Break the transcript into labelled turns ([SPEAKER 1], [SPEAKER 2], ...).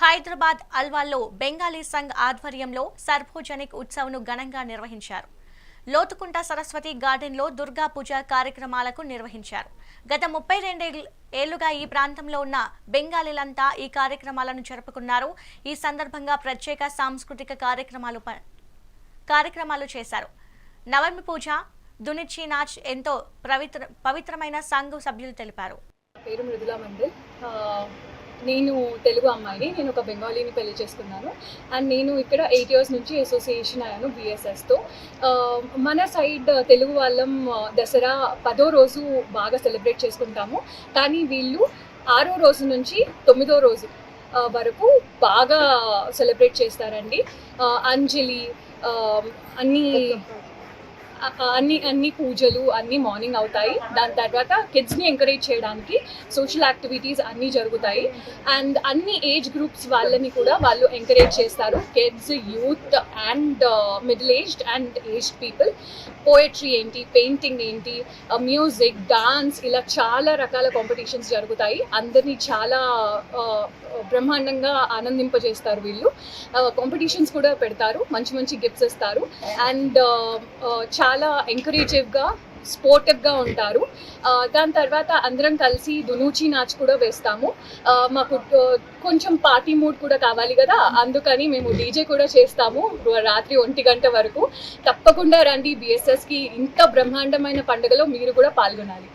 [SPEAKER 1] హైదరాబాద్ అల్వాల్లో బెంగాలీ సంఘ్ ఆధ్వర్యంలో సార్వజనిక్ ఉత్సవ్ను ఘనంగా నిర్వహించారు. లోతుకుంట సరస్వతి గార్డెన్లో దుర్గా పూజ కార్యక్రమాలకు నిర్వహించారు. గత 32 ఏళ్లుగా ఈ ప్రాంతంలో ఉన్న బెంగాలీలంతా ఈ కార్యక్రమాలను జరుపుకున్నారు. ఈ సందర్భంగా ప్రత్యేక సాంస్కృతిక కార్యక్రమాలు చేశారు. నవమి పూజ, దునిచి నాచ్ ఎంతో పవిత్రమైన సంఘ్ సభ్యులు తెలిపారు.
[SPEAKER 2] పేరు మృదులా మండల్. నేను తెలుగు అమ్మాయిని. నేను ఒక బెంగాలీని పెళ్లి చేసుకున్నాను. అండ్ నేను ఇక్కడ 8 years నుంచి అసోసియేషన్ అయ్యాను BSSతో. మన సైడ్ తెలుగు వాళ్ళం దసరా 10వ రోజు బాగా సెలబ్రేట్ చేసుకుంటాము. కానీ వీళ్ళు 6వ రోజు నుంచి 9వ రోజు వరకు బాగా సెలబ్రేట్ చేస్తారండి. అంజలి అన్ని పూజలు అన్నీ మార్నింగ్ అవుతాయి. దాని తర్వాత కిడ్స్ని ఎంకరేజ్ చేయడానికి సోషల్ యాక్టివిటీస్ అన్నీ జరుగుతాయి. అండ్ అన్ని ఏజ్ గ్రూప్స్ వాళ్ళని కూడా వాళ్ళు ఎంకరేజ్ చేస్తారు. Kids, youth and middle aged and aged people. Poetry ఏంటి, పెయింటింగ్ ఏంటి, మ్యూజిక్, డాన్స్, ఇలా చాలా రకాల కాంపిటీషన్స్ జరుగుతాయి. అందరినీ చాలా బ్రహ్మాండంగా ఆనందింపజేస్తారు వీళ్ళు. కాంపిటీషన్స్ కూడా పెడతారు, మంచి మంచి గిఫ్ట్స్ ఇస్తారు. అండ్ చాలా ఎంకరేజివ్గా, స్పోర్టివ్గా ఉంటారు. దాని తర్వాత అందరం కలిసి దునూచి నాచ్ కూడా వేస్తాము. మాకు కొంచెం పార్టీ మూడ్ కూడా కావాలి కదా, అందుకని మేము డీజే కూడా చేస్తాము రాత్రి 1 గంట వరకు. తప్పకుండా రండి BSSకి. ఇంత బ్రహ్మాండమైన పండుగలో మీరు కూడా పాల్గొనాలి.